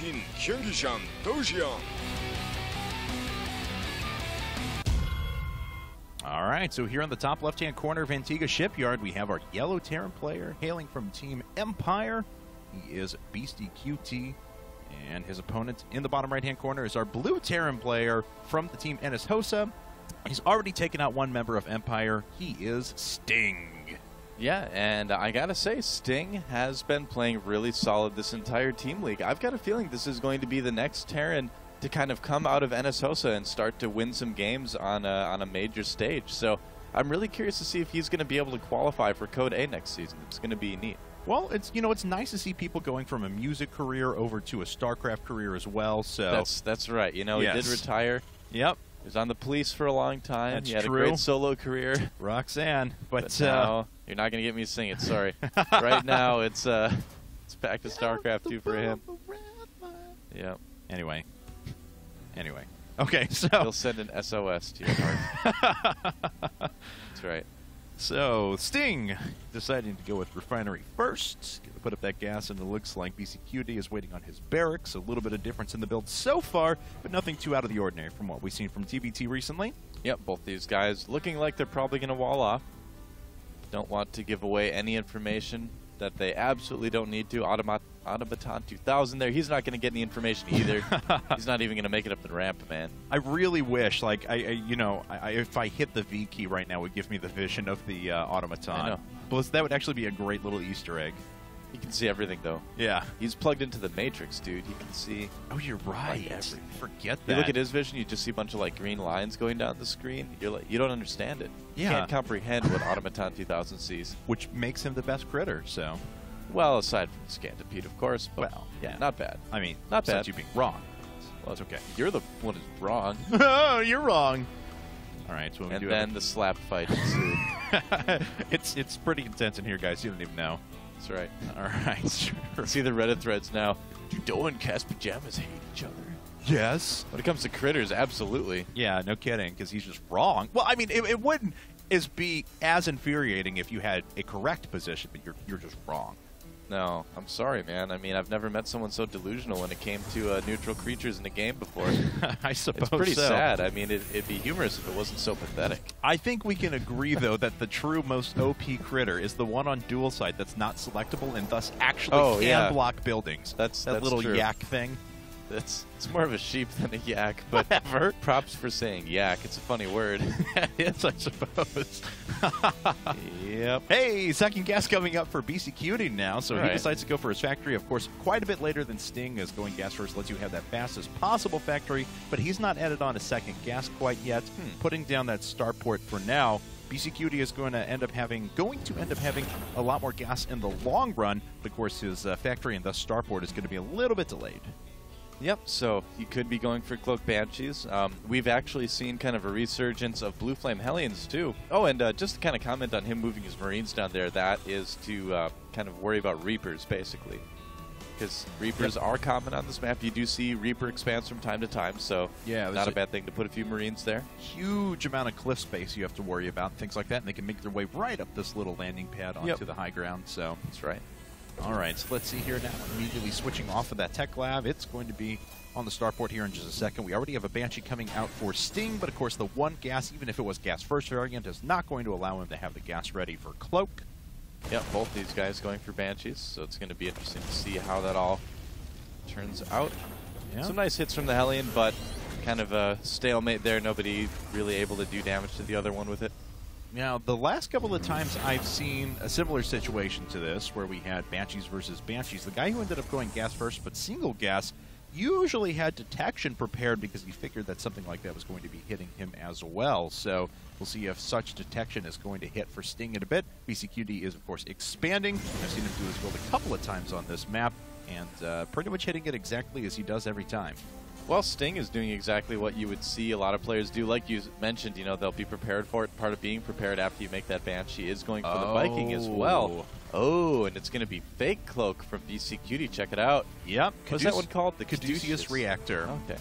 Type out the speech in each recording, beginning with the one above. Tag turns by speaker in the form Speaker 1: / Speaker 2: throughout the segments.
Speaker 1: Team 경기장 도시형.
Speaker 2: All right, so here on the top left-hand corner of Antigua Shipyard, we have our yellow Terran player hailing from Team Empire. He is Beastyqt, and his opponent in the bottom right-hand corner is our blue Terran player from the Team NSHoSeo. He's already taken out one member of Empire. He is Sting.
Speaker 3: Yeah, and I gotta say, Sting has been playing really solid this entire team league. I've got a feeling this is going to be the next Terran to kind of come out of NSHoSeo and start to win some games on a major stage. So I'm really curious to see if he's going to be able to qualify for Code A next season. It's going to be neat.
Speaker 2: Well, it's nice to see people going from a music career over to a StarCraft career as well. So
Speaker 3: that's right. You know,
Speaker 2: yes.
Speaker 3: He did retire.
Speaker 2: Yep.
Speaker 3: He was on the police for a long time.
Speaker 2: That's
Speaker 3: he had
Speaker 2: true.
Speaker 3: a great solo career.
Speaker 2: Roxanne, but
Speaker 3: now you're not going to get me to sing it. Sorry. Right now, it's back to StarCraft 2 for him. Yep.
Speaker 2: Anyway. Okay, so
Speaker 3: he'll send an SOS to your heart. That's right.
Speaker 2: So Sting deciding to go with Refinery first. Gonna put up that gas, and it looks like Beastyqt is waiting on his barracks. A little bit of difference in the build so far, but nothing too out of the ordinary from what we've seen from TBT recently.
Speaker 3: Yep, both these guys looking like they're probably going to wall off. Don't want to give away any information that they absolutely don't need to. Automaton 2000 there. He's not going to get any information either. He's not even going to make it up the ramp, man.
Speaker 2: I really wish, like, if I hit the V key right now, it would give me the vision of the automaton.
Speaker 3: I know.
Speaker 2: Plus, that would actually be a great little Easter egg.
Speaker 3: You can see everything, though.
Speaker 2: Yeah.
Speaker 3: He's plugged into the Matrix, dude. He can see.
Speaker 2: Oh, you're right.
Speaker 3: Like everything.
Speaker 2: Forget that.
Speaker 3: You look at his vision, you just see a bunch of like green lines going down the screen. You're like, you don't understand it.
Speaker 2: Yeah.
Speaker 3: You can't comprehend what Automaton 2000 sees.
Speaker 2: Which makes him the best critter, so.
Speaker 3: Well, aside from Scantipede, of course. But
Speaker 2: Well,
Speaker 3: yeah, not bad.
Speaker 2: I mean,
Speaker 3: not bad.
Speaker 2: Besides you being wrong.
Speaker 3: Well,
Speaker 2: it's okay.
Speaker 3: You're the one who's wrong.
Speaker 2: Oh, you're wrong. All right, so we do.
Speaker 3: And then the slap fight ensued.
Speaker 2: It's pretty intense in here, guys. You don't even know.
Speaker 3: That's right.
Speaker 2: All right. Sure.
Speaker 3: See the Reddit threads now. Do Doe and Cast Pajamas hate each other?
Speaker 2: Yes.
Speaker 3: When it comes to critters, absolutely.
Speaker 2: Yeah, no kidding, because he's just wrong. Well, I mean, it wouldn't be as infuriating if you had a correct position, but you're just wrong.
Speaker 3: No, I'm sorry, man. I mean, I've never met someone so delusional when it came to neutral creatures in a game before.
Speaker 2: I suppose
Speaker 3: it's pretty
Speaker 2: so.
Speaker 3: sad. I mean, it'd be humorous if it wasn't so pathetic.
Speaker 2: I think we can agree, though, that the true most OP critter is the one on dual side that's not selectable and thus actually can block buildings. That's little
Speaker 3: true.
Speaker 2: yak thing.
Speaker 3: It's more of a sheep than a yak, but
Speaker 2: whatever.
Speaker 3: Props for saying yak. It's a funny word.
Speaker 2: Yes, I suppose.
Speaker 3: Yep.
Speaker 2: Hey, second gas coming up for Beastyqt now, so
Speaker 3: Right.
Speaker 2: he decides to go for his factory. Of course, quite a bit later than Sting, as going gas first lets you have that fastest possible factory, but he's not added on a second gas quite yet. Putting down that starport for now. Beastyqt is going to end up having a lot more gas in the long run, but of course his factory and thus starport is going to be a little bit delayed.
Speaker 3: Yep, so you could be going for Cloak Banshees. We've actually seen kind of a resurgence of Blue Flame Hellions, too. Oh, and just to kind of comment on him moving his Marines down there, that is to kind of worry about Reapers, basically. Because Reapers are common on this map. You do see Reaper expands from time to time, so
Speaker 2: yeah,
Speaker 3: not a bad thing to put a few Marines there.
Speaker 2: Huge amount of cliff space you have to worry about, and things like that, and they can make their way right up this little landing pad onto the high ground, so.
Speaker 3: That's right.
Speaker 2: All right, so let's see here now. Immediately switching off of that tech lab. It's going to be on the starport here in just a second. We already have a Banshee coming out for Sting, but of course the one gas, even if it was gas first variant, is not going to allow him to have the gas ready for Cloak.
Speaker 3: Yep, both these guys going for Banshees, so it's going to be interesting to see how that all turns out. Yeah. Some nice hits from the Hellion, but kind of a stalemate there. Nobody really able to do damage to the other one with it.
Speaker 2: Now, the last couple of times I've seen a similar situation to this, where we had Banshees versus Banshees, the guy who ended up going gas first but single gas usually had detection prepared because he figured that something like that was going to be hitting him as well. So we'll see if such detection is going to hit for Sting in a bit. Beastyqt is, of course, expanding. I've seen him do his build a couple of times on this map, and pretty much hitting it exactly as he does every time.
Speaker 3: Well, Sting is doing exactly what you would see a lot of players do. Like you mentioned, you know, they'll be prepared for it. Part of being prepared after you make that Banshee is going for the Viking as well. Oh, and it's going to be Fake Cloak from Beastyqt. Check it out.
Speaker 2: Yep.
Speaker 3: What's that one called?
Speaker 2: The Caduceus Reactor.
Speaker 3: Okay.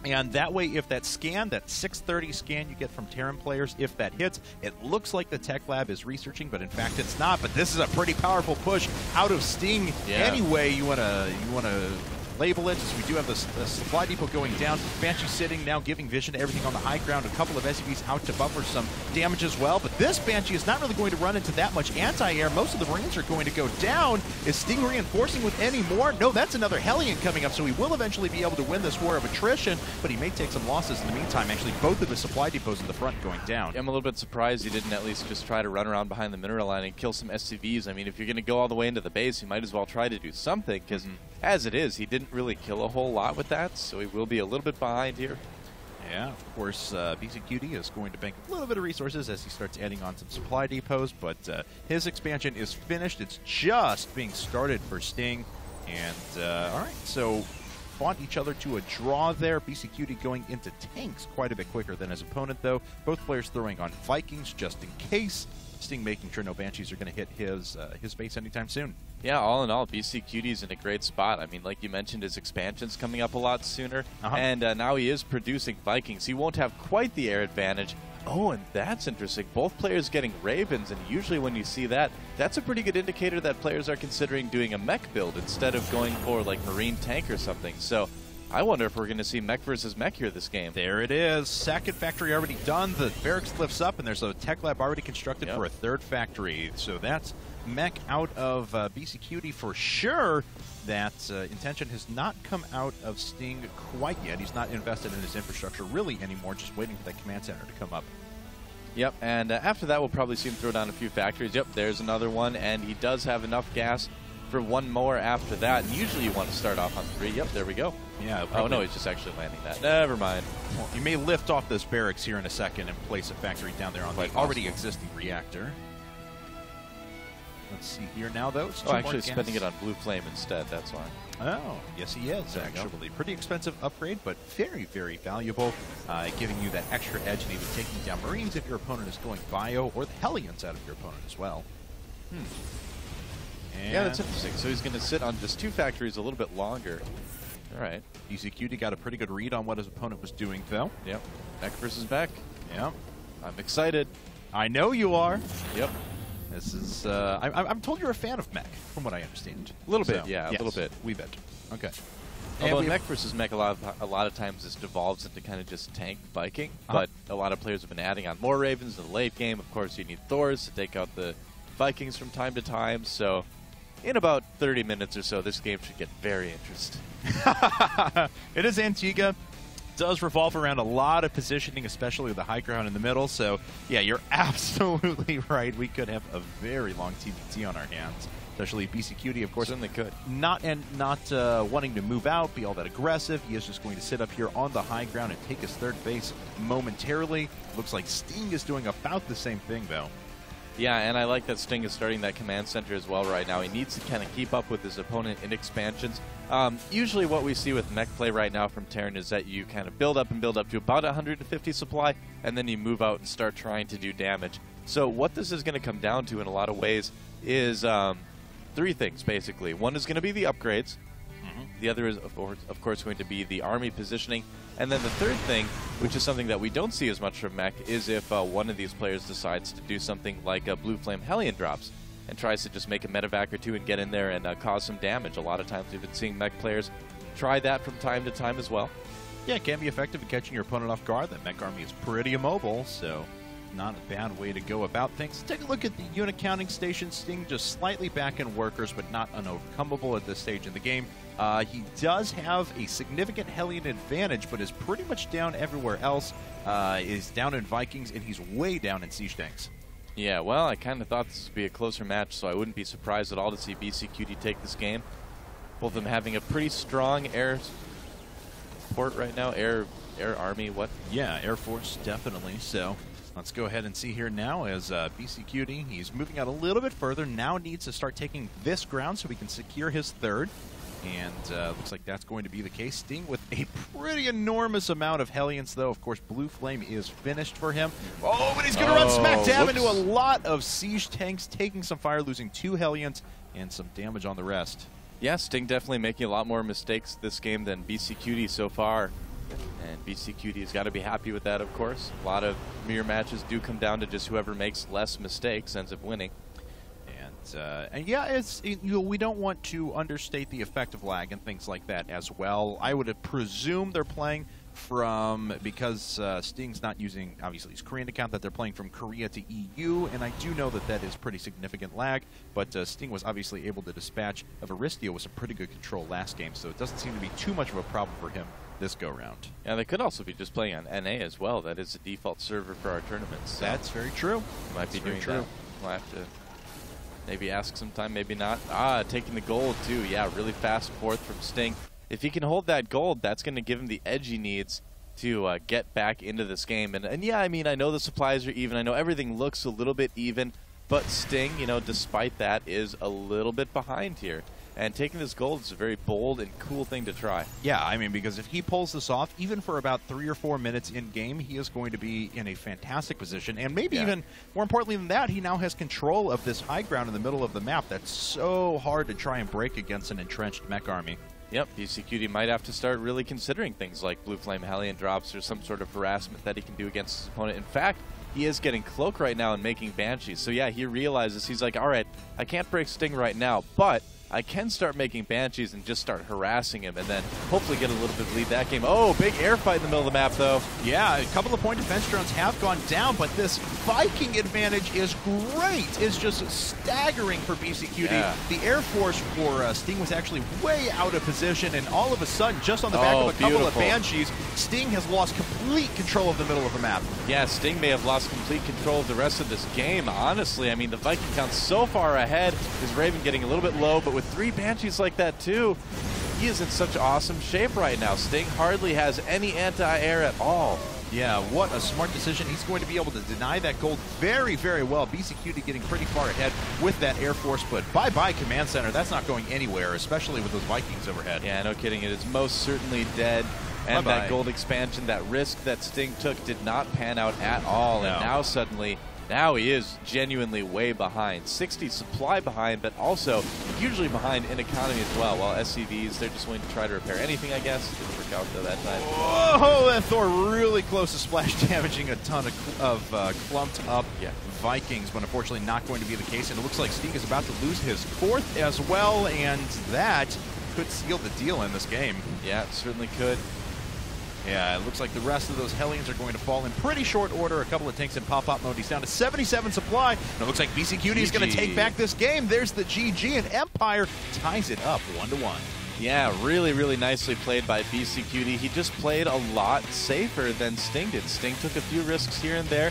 Speaker 2: And that way, if that scan, that 630 scan you get from Terran players, if that hits, it looks like the Tech Lab is researching, but in fact it's not. But this is a pretty powerful push out of Sting.
Speaker 3: Yeah.
Speaker 2: Anyway, you wanna label it, as we do have the supply depot going down. Banshee sitting now, giving vision to everything on the high ground. A couple of SUVs out to buffer some damage as well. But this Banshee is not really going to run into that much anti-air. Most of the Marines are going to go down. Is Sting reinforcing with any more? No, that's another Hellion coming up, so he will eventually be able to win this war of attrition, but he may take some losses in the meantime. Actually, both of the supply depots in the front going down.
Speaker 3: I'm a little bit surprised he didn't at least just try to run around behind the mineral line and kill some SCVs. I mean, if you're going to go all the way into the base, you might as well try to do something, because as it is, he didn't really kill a whole lot with that, so he will be a little bit behind here.
Speaker 2: Yeah, of course, BCQD is going to bank a little bit of resources as he starts adding on some supply depots, but his expansion is finished. It's just being started for Sting. And, all right, so fought each other to a draw there. BCQD going into tanks quite a bit quicker than his opponent, though. Both players throwing on Vikings just in case. Sting making sure no Banshees are going to hit his base anytime soon. Yeah,
Speaker 3: all in all, BCQD's in a great spot. I mean, like you mentioned, his expansion's coming up a lot sooner, and now he is producing Vikings. He won't have quite the air advantage. Oh, and that's interesting. Both players getting Ravens, and usually when you see that, that's a pretty good indicator that players are considering doing a mech build instead of going for, like, Marine tank or something. So I wonder if we're going to see mech versus mech here this game.
Speaker 2: There it is. Second factory already done. The barracks lifts up, and there's a tech lab already constructed for a third factory. So that's mech out of BCQD for sure. That intention has not come out of Sting quite yet. He's not invested in his infrastructure really anymore, just waiting for that command center to come up.
Speaker 3: Yep, and after that, we'll probably see him throw down a few factories. Yep, there's another one, and he does have enough gas for one more after that. And usually you want to start off on 3. Yep, there we go.
Speaker 2: Yeah.
Speaker 3: Oh, no, he's just actually landing that. Never mind.
Speaker 2: Well, you may lift off this barracks here in a second and place a factory down there on the already existing reactor. Let's see here now, though.
Speaker 3: Oh, actually spending it on Blue Flame instead, that's why.
Speaker 2: Oh, yes he is, actually. Pretty expensive upgrade, but very, very valuable, giving you that extra edge and even taking down Marines if your opponent is going bio, or the Hellions out of your opponent as well.
Speaker 3: Yeah, that's interesting. So he's going to sit on just 2 factories a little bit longer. All right.
Speaker 2: BCQD got a pretty good read on what his opponent was doing, though.
Speaker 3: Yep. Mech versus mech.
Speaker 2: Yep.
Speaker 3: I'm excited.
Speaker 2: I know you are.
Speaker 3: Yep.
Speaker 2: This is, I'm told you're a fan of mech, from what I understand.
Speaker 3: A little bit, yeah,
Speaker 2: yes,
Speaker 3: a little bit.
Speaker 2: Wee bit. Okay.
Speaker 3: Although mech versus mech, a lot of times this devolves into kind of just tank Viking, but a lot of players have been adding on more Ravens in the late game. Of course, you need Thors to take out the Vikings from time to time, so in about 30 minutes or so, this game should get very interesting.
Speaker 2: It is Antigua. Does revolve around a lot of positioning, especially with the high ground in the middle. So, yeah, you're absolutely right. We could have a very long TBT on our hands, especially BCQD, of course.
Speaker 3: Certainly could.
Speaker 2: Not wanting to move out, be all that aggressive. He is just going to sit up here on the high ground and take his third base momentarily. Looks like Sting is doing about the same thing, though.
Speaker 3: Yeah, and I like that Sting is starting that command center as well right now. He needs to kind of keep up with his opponent in expansions. Usually what we see with mech play right now from Terran is that you kind of build up to about 150 supply, and then you move out and start trying to do damage. So what this is going to come down to in a lot of ways is 3 things, basically. One is going to be the upgrades. The other is, of course, going to be the army positioning. And then the third thing, which is something that we don't see as much from mech, is if one of these players decides to do something like a Blue Flame Hellion drops and tries to just make a medevac or 2 and get in there and cause some damage. A lot of times we've been seeing mech players try that from time to time as well.
Speaker 2: Yeah, it can be effective in catching your opponent off guard. That mech army is pretty immobile, so not a bad way to go about things. Take a look at the unit counting station. Sting just slightly back in workers, but not unovercomable at this stage in the game. He does have a significant Hellion advantage, but is pretty much down everywhere else. Is down in Vikings, and he's way down in siege tanks.
Speaker 3: Yeah, well, I kind of thought this would be a closer match, so I wouldn't be surprised at all to see BCQD take this game. Both of them having a pretty strong air support right now. Air army, what?
Speaker 2: Yeah, Air Force, definitely. So let's go ahead and see here now as BCQD, he's moving out a little bit further, now needs to start taking this ground so he can secure his third. And looks like that's going to be the case. Sting with a pretty enormous amount of Hellions, though. Of course, Blue Flame is finished for him. Oh, but he's going to run smack dab into a lot of siege tanks, taking some fire, losing 2 Hellions, and some damage on the rest.
Speaker 3: Yeah, Sting definitely making a lot more mistakes this game than BCQD so far. And BCQD's got to be happy with that, of course. A lot of mirror matches do come down to just whoever makes less mistakes ends up winning.
Speaker 2: And yeah, we don't want to understate the effect of lag and things like that as well. I would presume they're playing from, because Sting's not using, obviously, his Korean account, that they're playing from Korea to EU, and I do know that that is pretty significant lag, but Sting was obviously able to dispatch of Aristio with some pretty good control last game, so it doesn't seem to be too much of a problem for him this go-round.
Speaker 3: Yeah, they could also be just playing on NA as well. That is the default server for our tournaments. So
Speaker 2: that's very true.
Speaker 3: Might be doing that. We'll have to maybe ask sometime, maybe not. Ah, taking the gold, too. Yeah, really fast fourth from Sting. If he can hold that gold, that's going to give him the edge he needs to get back into this game. And yeah, I mean, I know the supplies are even. I know everything looks a little bit even. But Sting, you know, despite that, is a little bit behind here. And taking this gold is a very bold and cool thing to try.
Speaker 2: Yeah, I mean, because if he pulls this off, even for about 3 or 4 minutes in-game, he is going to be in a fantastic position. And maybe even more importantly than that, he now has control of this high ground in the middle of the map that's so hard to try and break against an entrenched mech army.
Speaker 3: Yep, BCQT might have to start really considering things like Blue Flame Hellion drops or some sort of harassment that he can do against his opponent. In fact, he is getting Cloak right now and making Banshees. So yeah, he realizes, he's like, all right, I can't break Sting right now, but I can start making Banshees and just start harassing him and then hopefully get a little bit of lead that game. Oh, big air fight in the middle of the map, though.
Speaker 2: Yeah, a couple of point defense drones have gone down, but this Viking advantage is great. It's just staggering for BCQT.
Speaker 3: Yeah.
Speaker 2: The Air Force for Sting was actually way out of position, and all of a sudden, just on the back of a couple of Banshees, Sting has lost complete control of the middle of the map.
Speaker 3: Yeah, Sting may have lost complete control of the rest of this game, honestly. I mean, the Viking count's so far ahead. His Raven getting a little bit low, but with 3 Banshees like that, too, he is in such awesome shape right now. Sting hardly has any anti-air at all.
Speaker 2: Yeah, what a smart decision. He's going to be able to deny that gold very, very well. BCQT getting pretty far ahead with that Air Force, but bye-bye Command Center. That's not going anywhere, especially with those Vikings overhead.
Speaker 3: Yeah, no kidding. It is most certainly dead. And that gold expansion, that risk that Sting took did not pan out at all. No. And now suddenly, now he is genuinely way behind. 60 supply behind, but also hugely behind in economy as well. While SCVs, they're just going to try to repair anything, I guess. Didn't work out though that time.
Speaker 2: Whoa, that Thor really close to splash damaging a ton of clumped up Vikings, but unfortunately not going to be the case. And it looks like Sting is about to lose his 4th as well, and that could seal the deal in this game.
Speaker 3: Yeah, it certainly could.
Speaker 2: Yeah, it looks like the rest of those Hellions are going to fall in pretty short order. A couple of tanks in pop-up mode. He's down to 77 supply. And it looks like BCQT is going to take back this game. There's the GG, and Empire ties it up 1-1.
Speaker 3: Yeah, really, really nicely played by BCQT. He just played a lot safer than Sting did. Sting took a few risks here and there.